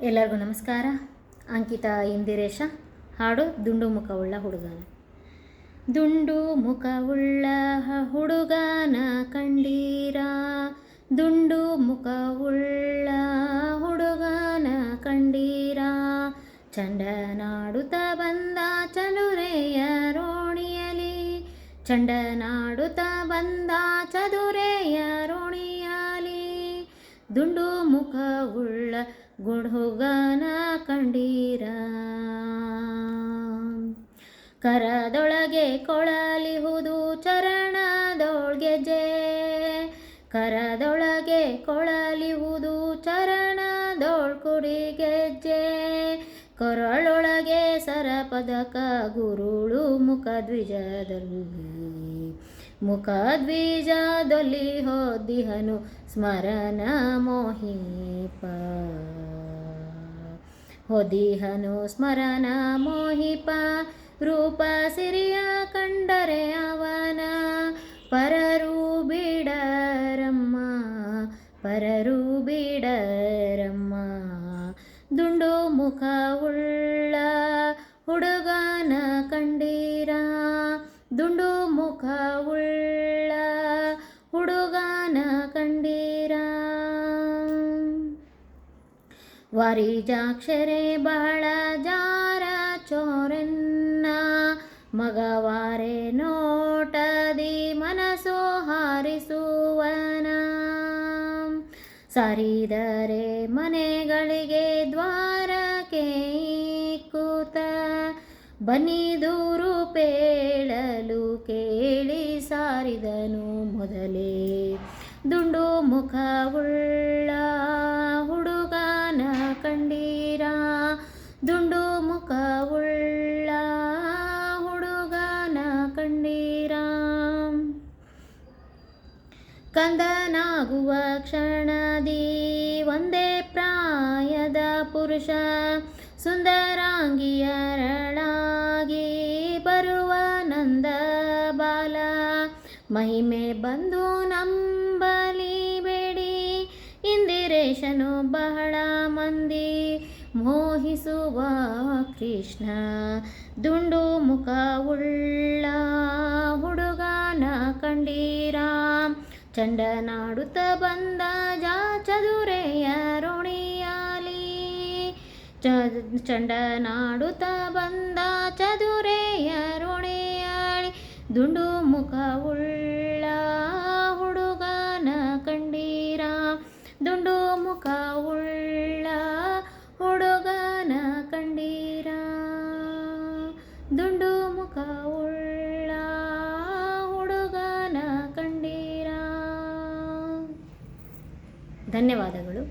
ಎಲ್ಲರಿಗೂ ನಮಸ್ಕಾರ. ಅಂಕಿತಾ ಇಂದಿರೇಶ ಹಾಡು ದುಂಡು ಮುಖವುಳ್ಳ ಹುಡುಗನ. ದುಂಡು ಮುಖವುಳ್ಳ ಹುಡುಗನ ಕಂಡೀರ, ದುಂಡು ಮುಖವುಳ್ಳ ಹುಡುಗನ ಕಂಡೀರ, ಚಂಡನಾಡುತ್ತ ಬಂದ ಚದುರೆಯ ರೋಣಿಯಲಿ, ಚಂಡನಾಡುತ್ತ ಬಂದ ಚದುರೆಯ ರೋಣಿಯಲಿ, ದುಂಡು ಮುಖವುಳ್ಳ ಹುಡುಗನ ಕಂಡೀರ. ಕರದೊಳಗೆ ಕೊಳಲಿಹುದು ಚರಣದೊಳ್ಗೆಜ್ಜೆ, ಕರದೊಳಗೆ ಕೊಳಲಿಹುದು ಚರಣದೊಳ್ಕುಡಿಗೆಜ್ಜೆ, ಕೊರಳೊಳಗೆ ಸರಪದಕ ಗುರುಳು ಮುಖದ್ವಿಜದಲ್ಲಿ, ಮುಖದ್ವಿಜದಲ್ಲಿ ಹೊದ್ದಿಹನು ಸ್ಮರಣ ಮೋಹಿಪ, ಹೊದಿಹನು ಸ್ಮರಣ ಮೋಹಿಪ, ರೂಪ ಸಿರಿಯ ಕಂಡರೆ ಅವನ ಪರರು ಬಿಡರಮ್ಮ, ಪರರು ಬಿಡರಮ್ಮ, ದುಂಡು ಮುಖವುಳ್ಳ ಹುಡುಗನ ಕಂಡೀರ, ದುಂಡು ಮುಖವುಳ್ಳ ಹುಡುಗನ ಕಂಡೀರ. ವಾರಿಜಾಕ್ಷರೆ ಬಹಳ ಜಾರ ಚೋರೆನ್ನ, ಮಗವಾರೆ ನೋಟದಿ ಮನಸ್ಸು ಹಾರಿಸುವನ, ಸಾರಿದರೆ ಮನೆಗಳಿಗೆ ದ್ವಾರಕ್ಕೆ ಕೂತ, ಬನ್ನಿದೂರು ಪೇಳಲು ಕೇಳಿ ಸಾರಿದನು ಮೊದಲೇ, ದುಂಡು ಮುಖವುಳ್ಳ ಹುಡುಗನ ಕಂಡೀರ, ದುಂಡು ಮುಖವುಳ್ಳ ಹುಡುಗನ ಕಂಡೀರ. ಕಂದನಾಗುವ ಕ್ಷಣದಿ ಒಂದೇ ಪ್ರಾಯದ ಪುರುಷ, ಸುಂದರಾಂಗಿಯರಳಾಗಿ ಬರುವ ನಂದ ಬಾಲ, ಮಹಿಮೆ ಬಂದು ನಂಬಲಿ ಬೇಡಿ ಇಂದಿರೇಶನು ಬಹಳ ಮಂದಿ ಮೋಹಿಸುವ ಕೃಷ್ಣ, ದುಂಡು ಮುಖವುಳ್ಳ ಹುಡುಗನ ಕಂಡೀರ, ಚಂಡನಾಡುತ್ತ ಬಂದ ಚದುರೆಯ ರೋಣಿಯಾಲಿ, ಚಂಡನಾಡುತ್ತ ಬಂದ ಚದುರೆಯ ರೋಣಿಯಾಳಿ, ದುಂಡು ಮುಖವುಳ್ಳ ಹುಡುಗನ ಕಂಡೀರ, ದುಂಡು ಮುಖವುಳ್ಳ ಹುಡುಗನ ಕಂಡೀರ, ದುಂಡು ಮುಖವುಳ್ಳ ಹುಡುಗನ ಕಂಡೀರ. ಧನ್ಯವಾದಗಳು.